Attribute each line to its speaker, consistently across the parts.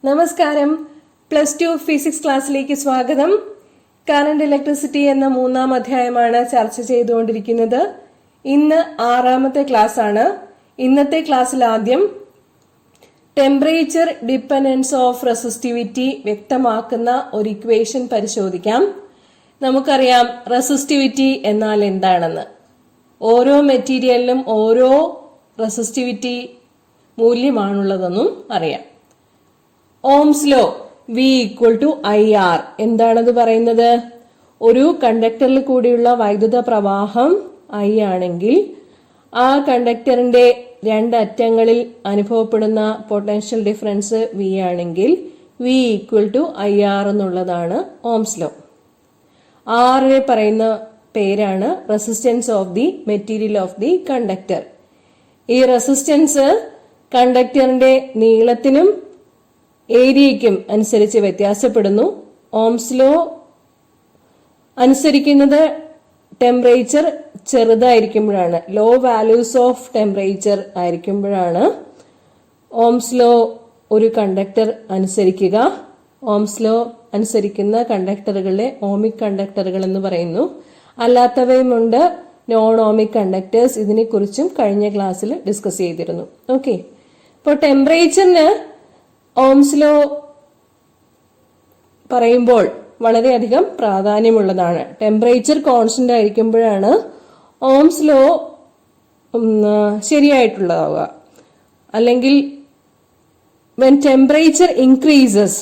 Speaker 1: നമസ്കാരം. +2 ഫിസിക്സ് ക്ലാസ്സിലേക്ക് സ്വാഗതം. കറന്റ് ഇലക്ട്രിസിറ്റി എന്ന 3-ാം അധ്യായമാണ് ചർച്ച ചെയ്തുകൊണ്ടിരിക്കുന്നത്. ഇന്ന് 6-ാമത്തെ ക്ലാസ് ആണ്. ഇന്നത്തെ ക്ലാസ്സിൽ ആദ്യം ടെമ്പറേച്ചർ ഡിപ്പെൻഡൻസ് ഓഫ് റെസിസ്റ്റിവിറ്റി വ്യക്തമാക്കുന്ന ഒരു ഇക്വേഷൻ പരിശോധിക്കാം. നമുക്കറിയാം റെസിസ്റ്റിവിറ്റി എന്നാൽ എന്താണെന്ന്. ഓരോ മെറ്റീരിയലിനും ഓരോ റെസിസ്റ്റിവിറ്റി മൂല്യമാണുള്ളതെന്നും അറിയാം. ഓംസ് ലോ V = IR എന്താണത് പറയുന്നത്? ഒരു കണ്ടക്ടറിൽ കൂടിയുള്ള വൈദ്യുത പ്രവാഹം I ആണെങ്കിൽ ആ കണ്ടക്ടറിന്റെ രണ്ട് അറ്റങ്ങളിൽ അനുഭവപ്പെടുന്ന പൊട്ടൻഷ്യൽ ഡിഫറൻസ് V ആണെങ്കിൽ V = IR എന്നുള്ളതാണ് ഓംസ് ലോ. R പറയുന്ന പേരാണ് resistance of the material of the conductor. ഈ റെസിസ്റ്റൻസ് കണ്ടക്ടറിന്റെ നീളത്തിനും ഏരിയയ്ക്കും അനുസരിച്ച് വ്യത്യാസപ്പെടുന്നു. ഓംസ് ലോ അനുസരിക്കുന്നത് ടെമ്പറേച്ചർ ചെറുതായിരിക്കുമ്പോഴാണ്, ലോ വാല്യൂസ് ഓഫ് ടെമ്പറേച്ചർ ആയിരിക്കുമ്പോഴാണ് ഓംസ് ലോ ഒരു കണ്ടക്ടർ അനുസരിക്കുക. ഓംസ് ലോ അനുസരിക്കുന്ന കണ്ടക്ടറുകളെ ഓമിക് കണ്ടക്ടറുകൾ എന്ന് പറയുന്നു. അല്ലാത്തവയുമുണ്ട്, നോൺ ഓമിക് കണ്ടക്ടേഴ്സ്. ഇതിനെക്കുറിച്ചും കഴിഞ്ഞ ക്ലാസ്സിൽ ഡിസ്കസ് ചെയ്തിരുന്നു. ഓക്കെ, ഇപ്പോൾ ടെമ്പറേച്ചറിന് ഓംസ് ലോ പറയുമ്പോൾ വളരെയധികം പ്രാധാന്യമുള്ളതാണ്. ടെമ്പറേച്ചർ കോൺസ്റ്റന്റ് ആയിരിക്കുമ്പോഴാണ് ഓംസ് ലോ ശരിയായിട്ടുള്ളതാവുക. അല്ലെങ്കിൽ when temperature increases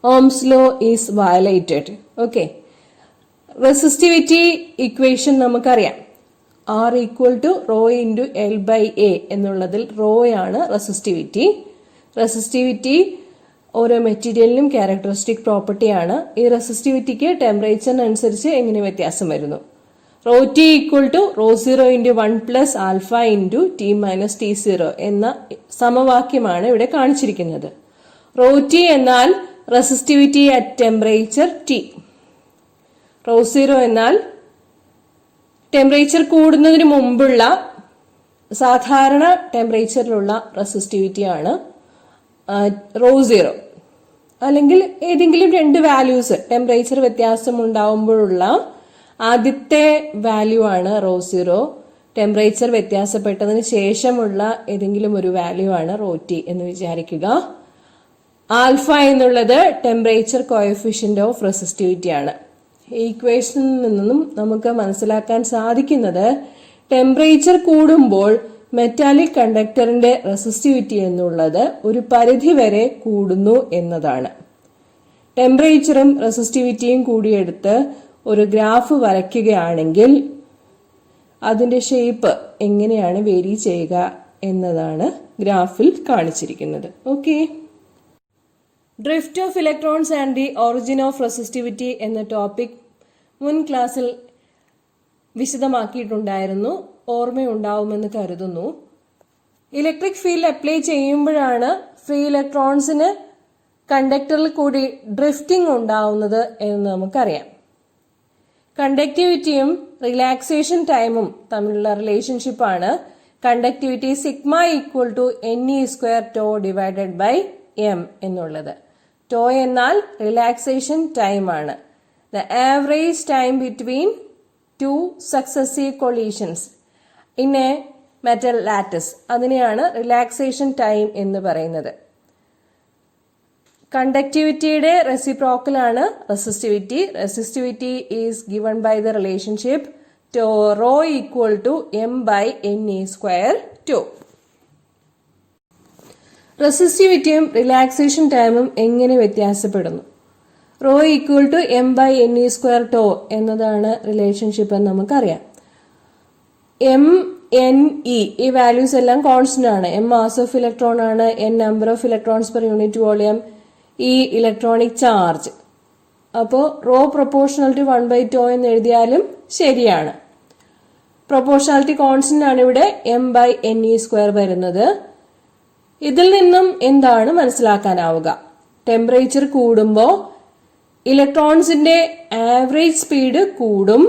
Speaker 1: ohms law is violated. Okay, resistivity equation നമുക്കറിയാം. R = ρ × L/A എന്നുള്ളതിൽ റോ ആണ് റെസിസ്റ്റിവിറ്റി. റെസിസ്റ്റിവിറ്റി ഓരോ മെറ്റീരിയലിനും ക്യാരക്ടറിസ്റ്റിക് പ്രോപ്പർട്ടിയാണ്. ഈ റെസിസ്റ്റിവിറ്റിക്ക് ടെമ്പറേച്ചറിനനുസരിച്ച് എങ്ങനെ വ്യത്യാസം വരുന്നു? ρT = ρ0 × 1 + α × T - T0 എന്ന സമവാക്യമാണ് ഇവിടെ കാണിച്ചിരിക്കുന്നത്. ρT എന്നാൽ റെസിസ്റ്റിവിറ്റി അറ്റ് ടെമ്പറേച്ചർ T. ρ0 എന്നാൽ ടെമ്പറേച്ചർ കൂടുന്നതിന് മുമ്പുള്ള സാധാരണ ടെമ്പറേച്ചറിലുള്ള റെസിസ്റ്റിവിറ്റി ആണ് ρ0. അല്ലെങ്കിൽ ഏതെങ്കിലും രണ്ട് വാല്യൂസ് ടെമ്പറേച്ചർ വ്യത്യാസം ഉണ്ടാവുമ്പോഴുള്ള ആദ്യത്തെ വാല്യൂ ആണ് ρ0. ടെമ്പറേച്ചർ വ്യത്യാസപ്പെട്ടതിന് ശേഷമുള്ള ഏതെങ്കിലും ഒരു വാല്യൂ ആണ് ρT എന്ന് വിചാരിക്കുക. ആൽഫ എന്നുള്ളത് ടെമ്പറേച്ചർ കോഎഫിഷ്യന്റ് ഓഫ് റെസിസ്റ്റിവിറ്റി ആണ്. ഈ ഇക്വേഷനിൽ നിന്നും നമുക്ക് മനസ്സിലാക്കാൻ സാധിക്കുന്നത് ടെമ്പറേച്ചർ കൂടുമ്പോൾ മെറ്റാലിക് കണ്ടക്ടറിന്റെ റെസിസ്റ്റിവിറ്റി എന്നുള്ളത് ഒരു പരിധി വരെ കൂടുന്നു എന്നതാണ്. ടെമ്പറേച്ചറും റെസിസ്റ്റിവിറ്റിയും കൂടിയെടുത്ത് ഒരു ഗ്രാഫ് വരയ്ക്കുകയാണെങ്കിൽ അതിന്റെ ഷേപ്പ് എങ്ങനെയാണ് വേരി ചെയ്യുക എന്നതാണ് ഗ്രാഫിൽ കാണിച്ചിരിക്കുന്നത്. Okay, drift of electrons and the origin of resistivity എന്ന ടോപ്പിക് മുൻ ക്ലാസ്സിൽ വിശദമാക്കിയിട്ടുണ്ടായിരുന്നു. ഓർമ്മയുണ്ടാവുമെന്ന് കരുതുന്നു. ഇലക്ട്രിക് ഫീൽഡ് അപ്ലൈ ചെയ്യുമ്പോഴാണ് ഫ്രീ ഇലക്ട്രോൺസിന് കണ്ടക്ടറിൽ കൂടി ഡ്രിഫ്റ്റിംഗ് ഉണ്ടാവുന്നത് എന്ന് നമുക്കറിയാം. കണ്ടക്ടിവിറ്റിയും റിലാക്സേഷൻ ടൈമും തമ്മിലുള്ള റിലേഷൻഷിപ്പാണ് കണ്ടക്ടിവിറ്റി സിഗ്മ = ne² τ/m എന്നുള്ളത്. ടോ എന്നാൽ റിലാക്സേഷൻ ടൈം ആണ്. The average time between two successive collisions in a metal lattice. അതിനെയാണ് റിലാക്സേഷൻ ടൈം എന്ന് പറയുന്നത്. കണ്ടക്ടിവിറ്റിയുടെ റെസിപ്രോക്കൽ ആണ് resistivity. Resistivity is given by the relationship ρ = m/ne². റെസിസ്റ്റിവിറ്റിയും റിലാക്സേഷൻ ടൈമും എങ്ങനെ വ്യത്യാസപ്പെടുന്നു? ρ = m/ne² τ എന്നതാണ് റിലേഷൻഷിപ്പ് എന്ന് നമുക്കറിയാം. m, n, e ഈ വാല്യൂസ് എല്ലാം കോൺസ്റ്റന്റ് ആണ്. m മാസ് ഓഫ് ഇലക്ട്രോൺ ആണ്, n number of electrons per unit volume, e electronic charge. അപ്പോൾ ρ പ്രൊപ്പോർഷണൽ ടു 1/τ എന്ന് എഴുതിയാലും ശരിയാണ്. പ്രൊപ്പോർഷണാലിറ്റി കോൺസ്റ്റന്റ് ആണ് ഇവിടെ m/ne² വരുന്നത്. ഇതിൽ നിന്നും എന്താണ് മനസ്സിലാക്കാനാവുക? ടെമ്പറേച്ചർ കൂടുമ്പോൾ ഇലക്ട്രോൺസിന്റെ ആവറേജ് സ്പീഡ് കൂടും,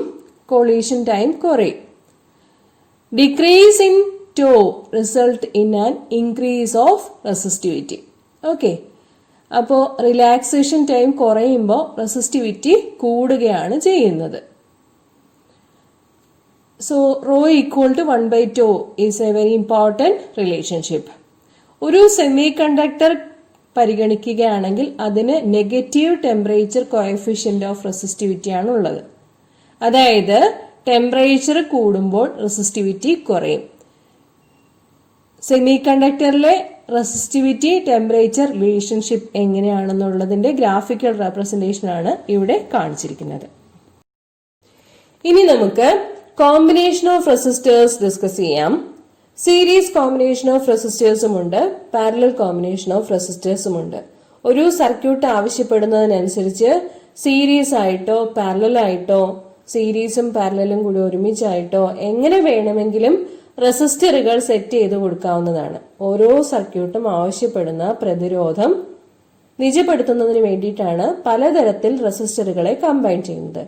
Speaker 1: കൊളീഷൻ ടൈം കുറയും. Decrease in tau result in an increase of resistivity. Okay, അപ്പോൾ റിലാക്സേഷൻ ടൈം കുറയുമ്പോൾ റെസിസ്റ്റിവിറ്റി കൂടുകയാണ് ചെയ്യുന്നത്. So rho equal to 1/τ is a very important relationship. ഒരു സെമി കണ്ടക്ടർ പരിഗണിക്കുകയാണെങ്കിൽ അതിന് negative temperature coefficient of resistivity ആണ് ഉള്ളത്. അതായത് ടെമ്പറേച്ചർ കൂടുമ്പോൾ റെസിസ്റ്റിവിറ്റി കുറയും. സെമി കണ്ടക്ടറിലെ റെസിസ്റ്റിവിറ്റി ടെമ്പറേച്ചർ റിലേഷൻഷിപ്പ് എങ്ങനെയാണെന്നുള്ളതിന്റെ ഗ്രാഫിക്കൽ റെപ്രസെന്റേഷൻ ആണ് ഇവിടെ കാണിച്ചിരിക്കുന്നത്. ഇനി നമുക്ക് കോമ്പിനേഷൻ ഓഫ് റെസിസ്റ്റേഴ്സ് ഡിസ്കസ് ചെയ്യാം. സീരീസ് കോമ്പിനേഷൻ ഓഫ് റെസിസ്റ്റേഴ്സും ഉണ്ട്, പാരലൽ കോമ്പിനേഷൻ ഓഫ് റെസിസ്റ്റേഴ്സും ഉണ്ട്. ഒരു സർക്യൂട്ട് ആവശ്യപ്പെടുന്നതിനനുസരിച്ച് സീരീസ് ആയിട്ടോ പാരലൽ ആയിട്ടോ സീരീസും പാരലലും കൂടി ഒരുമിച്ചായിട്ടോ എങ്ങനെ വേണമെങ്കിലും റെസിസ്റ്ററുകൾ സെറ്റ് ചെയ്ത് കൊടുക്കാവുന്നതാണ്. ഓരോ സർക്യൂട്ടും ആവശ്യപ്പെടുന്ന പ്രതിരോധം നിജപ്പെടുത്തുന്നതിന് വേണ്ടിയിട്ടാണ് പലതരത്തിൽ റെസിസ്റ്ററുകളെ കമ്പൈൻ ചെയ്യുന്നത്.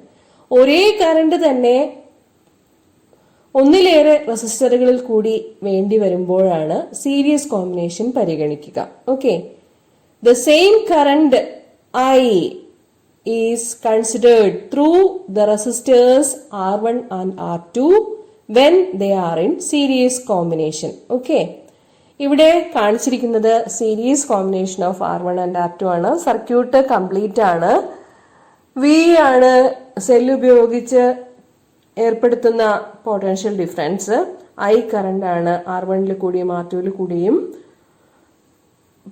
Speaker 1: ഒരേ കറണ്ട് തന്നെ ഒന്നിലേറെ റെസിസ്റ്ററുകളിൽ കൂടി വേണ്ടി വരുമ്പോഴാണ് സീരീസ് കോമ്പിനേഷൻ പരിഗണിക്കുക. Okay, the same current I is considered through the resistors R1 and R2 when they are in series combination. Okay, ഇവിടെ കാണിച്ചിരിക്കുന്നത് series combination of R1 and R2 ആണ്. സർക്യൂട്ട് കംപ്ലീറ്റ് ആണ്. V ആണ് cell ഉപയോഗിച്ച് ഏർപ്പെടുത്തുന്ന potential difference. I current ആണ് R1 കൂടിയും R2 കൂടിയും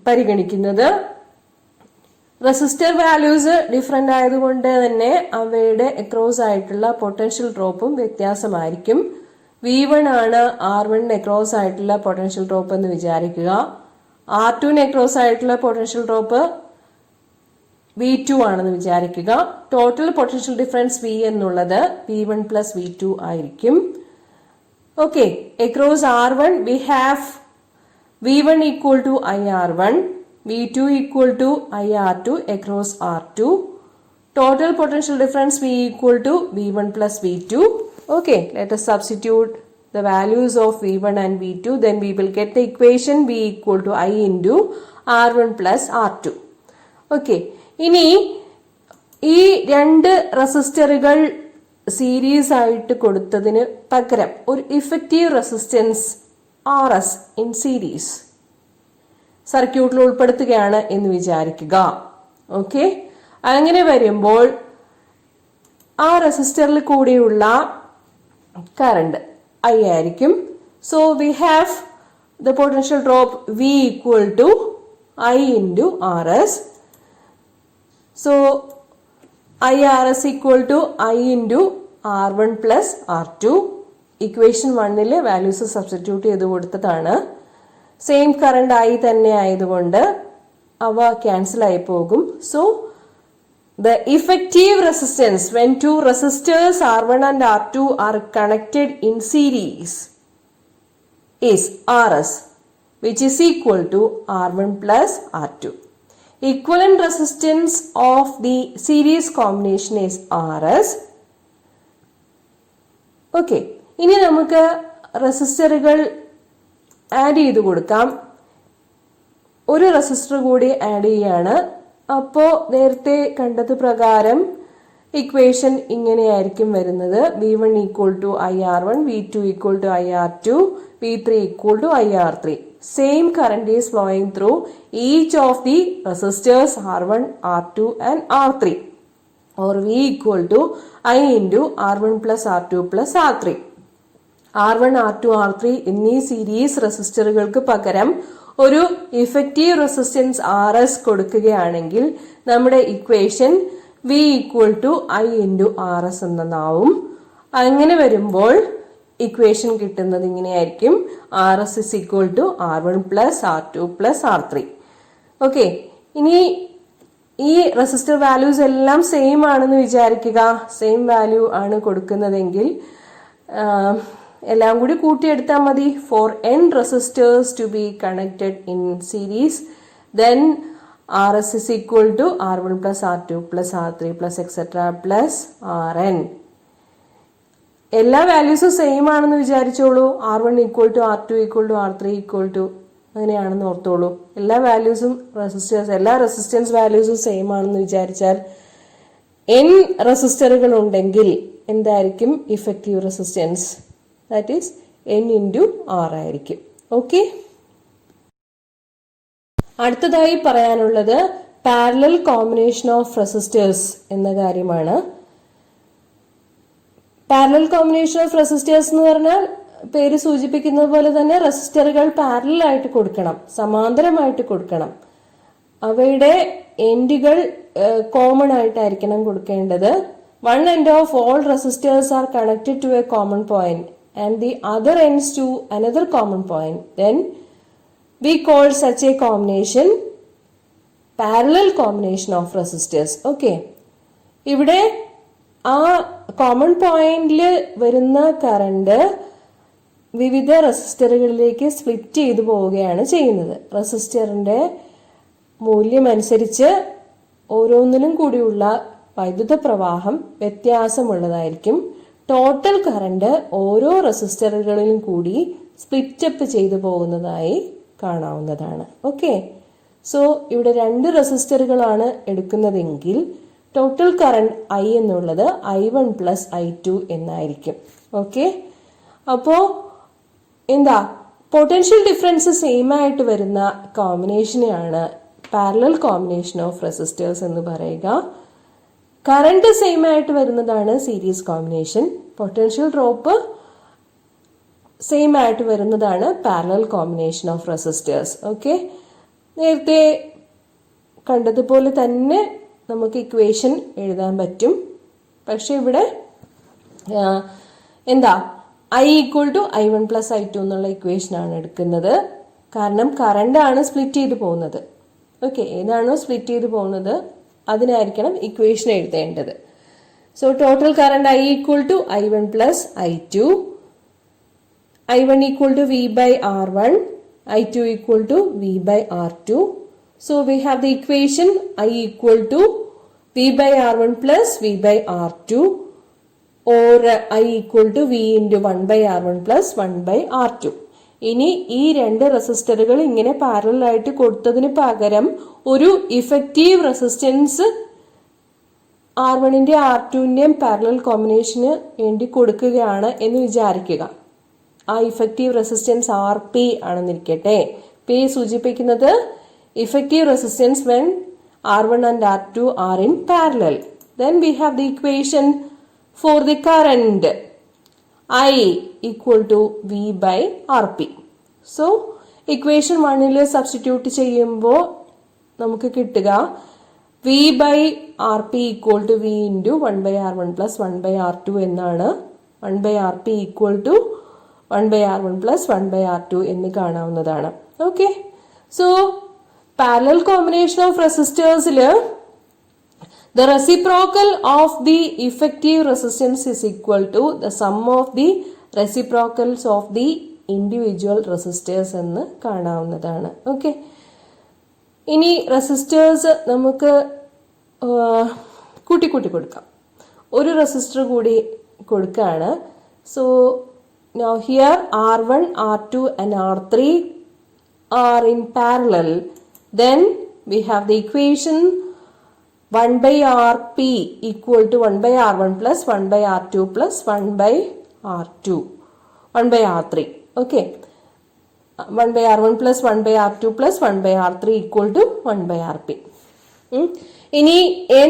Speaker 1: പരിഗണിക്കുന്നത്. റെസിസ്റ്റർ വാല്യൂസ് ഡിഫറെന്റ് ആയതുകൊണ്ട് തന്നെ അവയുടെ അക്രോസ് ആയിട്ടുള്ള പൊട്ടൻഷ്യൽ ഡ്രോപ്പും വ്യത്യാസമായിരിക്കും. V1 ആണ് R1 അക്രോസ് ആയിട്ടുള്ള പൊട്ടൻഷ്യൽ ഡ്രോപ്പ് എന്ന് വിചാരിക്കുക. R2 അക്രോസ് ആയിട്ടുള്ള പൊട്ടൻഷ്യൽ ഡ്രോപ്പ് V2 ആണെന്ന് വിചാരിക്കുക. ടോട്ടൽ പൊട്ടൻഷ്യൽ ഡിഫറൻസ് V എന്നുള്ളത് V1 പ്ലസ് V2 ആയിരിക്കും. Okay, across R1 we have V1 equal to IR1, V2 equal to IR2 across R2. Total potential difference V equal to V1 plus V2. Okay, let us substitute the values of V1 and V2. Then we will get the equation V equal to I into R1 plus R2. Okay, ഇനി ഈ രണ്ട് റെസിസ്റ്ററുകൾ series ആയിട്ട് കൊടുത്തതിന് പകരം ഒരു effective resistance RS in series സർക്യൂട്ടിൽ ഉൾപ്പെടുത്തുകയാണ് എന്ന് വിചാരിക്കുക. ഓക്കെ, അങ്ങനെ വരുമ്പോൾ ആ റെസിസ്റ്ററിൽ കൂടിയുള്ള കറണ്ട് I ആയിരിക്കും. So we have the potential drop V equal to I into RS. So IRS equal to I into R1 plus R2. Equation 1 values substitute ചെയ്ത് കൊടുത്തതാണ്. സെയിം കറണ്ട് I തന്നെ ആയതുകൊണ്ട് അവ ക്യാൻസൽ ആയി പോകും. So the effective resistance when to resistors R1 and R2 are connected in series is RS, which is equal to R1 plus R2. Equivalent resistance of the series combination is RS. Okay, ഇനി നമുക്ക് റെസിസ്റ്ററുകൾ add ചെയ്ത് കൊടുക്കാം. ഒരു resistor കൂടി add ചെയ്യാണ്. അപ്പോ നേരത്തെ കണ്ടത് പ്രകാരം ഇക്വേഷൻ ഇങ്ങനെയായിരിക്കും വരുന്നത്. V1 equal to IR1, V2 equal to IR2, V3 equal to IR3. Same current is flowing through each of the resistors R1, R2 and R3, or V equal to I into R1 plus R2 plus R3. R1, R2, R3 എന്നീ series റെസിസ്റ്ററുകൾക്ക് പകരം ഒരു effective resistance RS കൊടുക്കുകയാണെങ്കിൽ നമ്മുടെ equation V equal to I into RS എന്നതാവും. അങ്ങനെ വരുമ്പോൾ equation കിട്ടുന്നത് ഇങ്ങനെയായിരിക്കും. RS is equal to R1 plus R2 plus R3. Okay, ഇനി ഈ റെസിസ്റ്റർ വാല്യൂസ് എല്ലാം സെയിം ആണെന്ന് വിചാരിക്കുക. സെയിം വാല്യൂ ആണ് കൊടുക്കുന്നതെങ്കിൽ എല്ലാം കൂടി കൂട്ടിയെടുത്താൽ മതി. For n resistors to be connected in series, then RS is equal to R1 plus R2 plus R3 plus etc plus RN. എല്ലാ വാല്യൂസും സെയിം ആണെന്ന് വിചാരിച്ചോളൂ. R1 equal to R2 equal to R3 equal to അങ്ങനെയാണെന്ന് ഓർത്തോളൂ. എല്ലാ വാല്യൂസും എല്ലാ resistance വാല്യൂസും same ആണെന്ന് വിചാരിച്ചാൽ n റെസിസ്റ്ററുകൾ ഉണ്ടെങ്കിൽ എന്തായിരിക്കും effective resistance? That is n × R ആയിരിക്കും. ഓക്കെ, അടുത്തതായി പറയാനുള്ളത് പാരലൽ കോമ്പിനേഷൻ ഓഫ് റെസിസ്റ്റേഴ്സ് എന്ന കാര്യമാണ്. പാരലൽ കോമ്പിനേഷൻ ഓഫ് റെസിസ്റ്റേഴ്സ് എന്ന് പറഞ്ഞാൽ പേര് സൂചിപ്പിക്കുന്നത് പോലെ തന്നെ റെസിസ്റ്ററുകൾ പാരലൽ ആയിട്ട് കൊടുക്കണം, സമാന്തരമായിട്ട് കൊടുക്കണം. അവയുടെ എൻഡുകൾ കോമൺ ആയിട്ടായിരിക്കണം കൊടുക്കേണ്ടത്. One end of all resistors are connected to a common point and the other ends to another common point. Then we call such a combination parallel combination of resistors. Okay, ഇവിടെ ആ common പോയിന്റിൽ വരുന്ന current വിവിധ റെസിസ്റ്ററുകളിലേക്ക് split ചെയ്തു പോവുകയാണ് ചെയ്യുന്നത്. റെസിസ്റ്ററിന്റെ മൂല്യം അനുസരിച്ച് ഓരോന്നിനും കൂടിയുള്ള വൈദ്യുത പ്രവാഹം വ്യത്യാസമുള്ളതായിരിക്കും. ടോട്ടൽ കറണ്ട് ഓരോ റെസിസ്റ്ററുകളിലും കൂടി സ്പ്ലിറ്റപ്പ് ചെയ്തു പോകുന്നതായി കാണാവുന്നതാണ്. ഓക്കെ, സോ ഇവിടെ 2 റെസിസ്റ്ററുകളാണ് എടുക്കുന്നതെങ്കിൽ ടോട്ടൽ കറണ്ട് I എന്നുള്ളത് I1 + I2 എന്നായിരിക്കും. ഓക്കെ, അപ്പോ എന്താ പൊട്ടൻഷ്യൽ ഡിഫറൻസ് സെയിം ആയിട്ട് വരുന്ന കോമ്പിനേഷനെയാണ് പാരലൽ കോമ്പിനേഷൻ ഓഫ് റെസിസ്റ്റേഴ്സ് എന്ന് പറയുക. കറണ്ട് സെയിം ആയിട്ട് വരുന്നതാണ് series combination. Potential drop same ആയിട്ട് വരുന്നതാണ് parallel combination of resistors. Okay, നേരത്തെ കണ്ടതുപോലെ തന്നെ നമുക്ക് ഇക്വേഷൻ എഴുതാൻ പറ്റും. പക്ഷെ ഇവിടെ എന്താ I = I1 + I2 എന്നുള്ള ഇക്വേഷൻ ആണ് എടുക്കുന്നത്. കാരണം കറണ്ട് ആണ് സ്പ്ലിറ്റ് ചെയ്ത് പോകുന്നത്. ഓക്കെ, ഏതാണോ സ്പ്ലിറ്റ് ചെയ്ത് പോകുന്നത് അതിനായിരിക്കണം ഇക്വേഷൻ എഴുതേണ്ടത്. So total current I = I1 + I2. I1 = V/R1, I2 = V/R2. So we have the equation I = V/R1 + V/R2 or I = V × 1/R1 + 1/R2. ഇനി ഈ 2 റെസിസ്റ്ററുകൾ ഇങ്ങനെ പാരലൽ ആയിട്ട് കൊടുത്തതിന് പകരം ഒരു ഇഫക്റ്റീവ് റെസിസ്റ്റൻസ് R1ന്റെയും R2ന്റെയും പാരലൽ കോമ്പിനേഷന് വേണ്ടി കൊടുക്കുകയാണ് എന്ന് വിചാരിക്കുക. ആ ഇഫക്റ്റീവ് റെസിസ്റ്റൻസ് RP ആണെന്നിരിക്കട്ടെ. P സൂചിപ്പിക്കുന്നത് effective resistance when R1 and R2 are in parallel. Then we have the equation for the current I = V/RP. So equation 1ൽ സബ്സ്റ്റിറ്റ്യൂട്ട് ചെയ്യുമ്പോൾ നമുക്ക് കിട്ടുക V/RP = V × 1/R1 + 1/R2 എന്നാണ്. 1/RP = 1/R1 + 1/R2 എന്ന് കാണാവുന്നതാണ്. Okay, so parallel combination of റെസിസ്റ്റേഴ്സില് the reciprocal of the effective resistance is equal to the sum of the reciprocals of the individual resistors എന്ന് കാണാവുന്നതാണ്. Okay, ഇനി resistors നമുക്ക് കൂട്ടി കൊടുക്കാം. ഒരു റെസിസ്റ്റർ കൂടി കൊടുക്കുകയാണ്. So now here R1, R2 and R3 are in parallel. Then we have the equation 1/RP = 1/R1 + 1/R2 + 1/R2, 1/R3. Okay, 1/R1 + 1/R2 + 1/R3 = 1/RP. ഇനി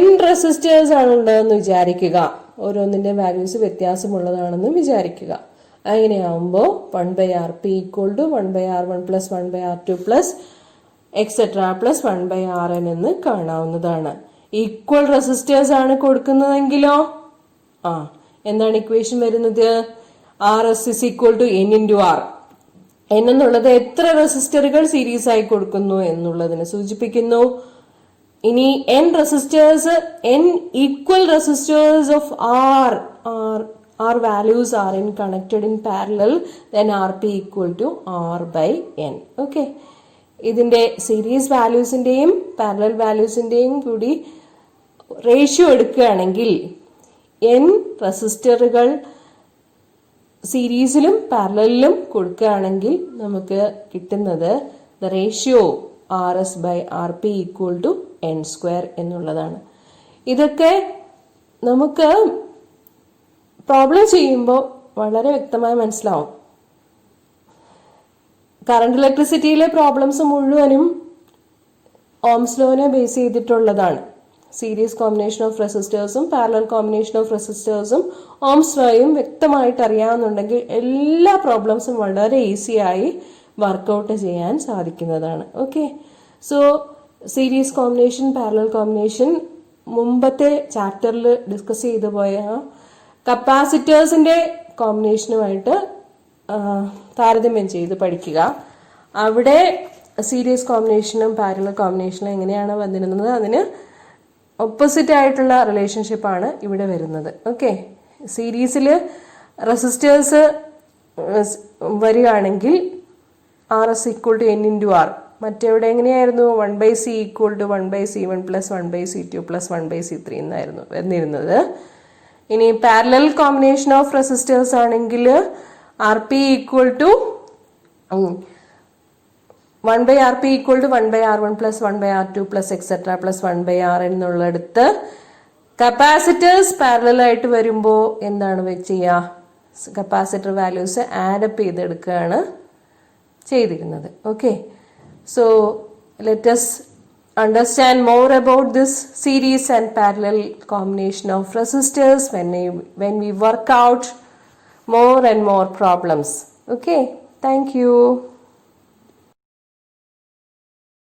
Speaker 1: n റെസിസ്റ്റേഴ്സ് ആണ് ഉള്ളതെന്ന് വിചാരിക്കുക. ഓരോന്നിന്റെ വാല്യൂസ് വ്യത്യാസമുള്ളതാണെന്ന് വിചാരിക്കുക. അങ്ങനെയാവുമ്പോൾ 1/RP = 1/R1 + 1/R2 + etc. + 1/Rn എന്ന് കാണാവുന്നതാണ്. Equal resistors ആണ് കൊടുക്കുന്നതെങ്കിലോ എന്താണ് equation വരുന്നത്? RS = N × R. N എന്നുള്ളത് എത്ര റെസിസ്റ്ററുകൾ സീരീസ് ആയി കൊടുക്കുന്നു എന്നുള്ളതിനെ സൂചിപ്പിക്കുന്നു. ഇനി n resistors, n equal resistors of R values are in connected in parallel, then RP = R/N. Okay, ഇതിന്റെ സീരീസ് വാല്യൂസിന്റെയും പാരലൽ വാല്യൂസിന്റെയും കൂടി റേഷ്യോ എടുക്കുകയാണെങ്കിൽ n റെസിസ്റ്ററുകൾ സീരീസിലും പാരലലിലും കൊടുക്കുകയാണെങ്കിൽ നമുക്ക് കിട്ടുന്നത് the ratio RS by RP equal to N square എന്നുള്ളതാണ്. ഇതൊക്കെ നമുക്ക് പ്രോബ്ലം ചെയ്യുമ്പോൾ വളരെ വ്യക്തമായി മനസ്സിലാവും. കറണ്ട് ഇലക്ട്രിസിറ്റിയിലെ പ്രോബ്ലംസ് മുഴുവനും ഓംസ് ലോനെ ബേസ് ചെയ്തിട്ടുള്ളതാണ്. സീരീസ് കോമ്പിനേഷൻ ഓഫ് റെസിസ്റ്റേഴ്സും പാരലൽ കോമ്പിനേഷൻ ഓഫ് റെസിസ്റ്റേഴ്സും ഓംസ് ലോയും വ്യക്തമായിട്ട് അറിയാവുന്നുണ്ടെങ്കിൽ എല്ലാ പ്രോബ്ലംസും വളരെ ഈസിയായി വർക്കൗട്ട് ചെയ്യാൻ സാധിക്കുന്നതാണ്. Okay, so series combination, parallel combination മുമ്പത്തെ ചാപ്റ്ററിൽ ഡിസ്കസ് ചെയ്തു പോയ കപ്പാസിറ്റേഴ്സിന്റെ കോമ്പിനേഷനുമായിട്ട് താരതമ്യം ചെയ്ത് പഠിക്കുക. അവിടെ സീരീസ് കോമ്പിനേഷനും പാരലൽ കോമ്പിനേഷനും എങ്ങനെയാണ് വന്നിരുന്നത്, അതിന് ഓപ്പോസിറ്റ് ആയിട്ടുള്ള റിലേഷൻഷിപ്പാണ് ഇവിടെ വരുന്നത്. ഓക്കെ, സീരീസിൽ റെസിസ്റ്റേഴ്സ് വരികയാണെങ്കിൽ RS equal to N into R. മറ്റെവിടെ എങ്ങനെയായിരുന്നു 1/C equal to 1/C1 plus 1/C2 plus 1/C3 എന്നായിരുന്നു വന്നിരുന്നത്. ഇനി പാരലൽ കോമ്പിനേഷൻ ഓഫ് റെസിസ്റ്റേഴ്സ് ആണെങ്കിൽ RP equal to 1/RP equal to 1/R1 plus 1/R2 plus etc plus 1/R എന്നുള്ളടുത്ത് capacitors parallel ആയിട്ട് വരുമ്പോൾ എന്താണ് ചെയ്യുക, കപ്പാസിറ്റർ വാല്യൂസ് ആഡപ്പ് ചെയ്തെടുക്കുകയാണ് ചെയ്തിരുന്നത്. Okay, so let us understand more about this series and parallel combination of resistors when we work out more and more problems. Okay, thank you.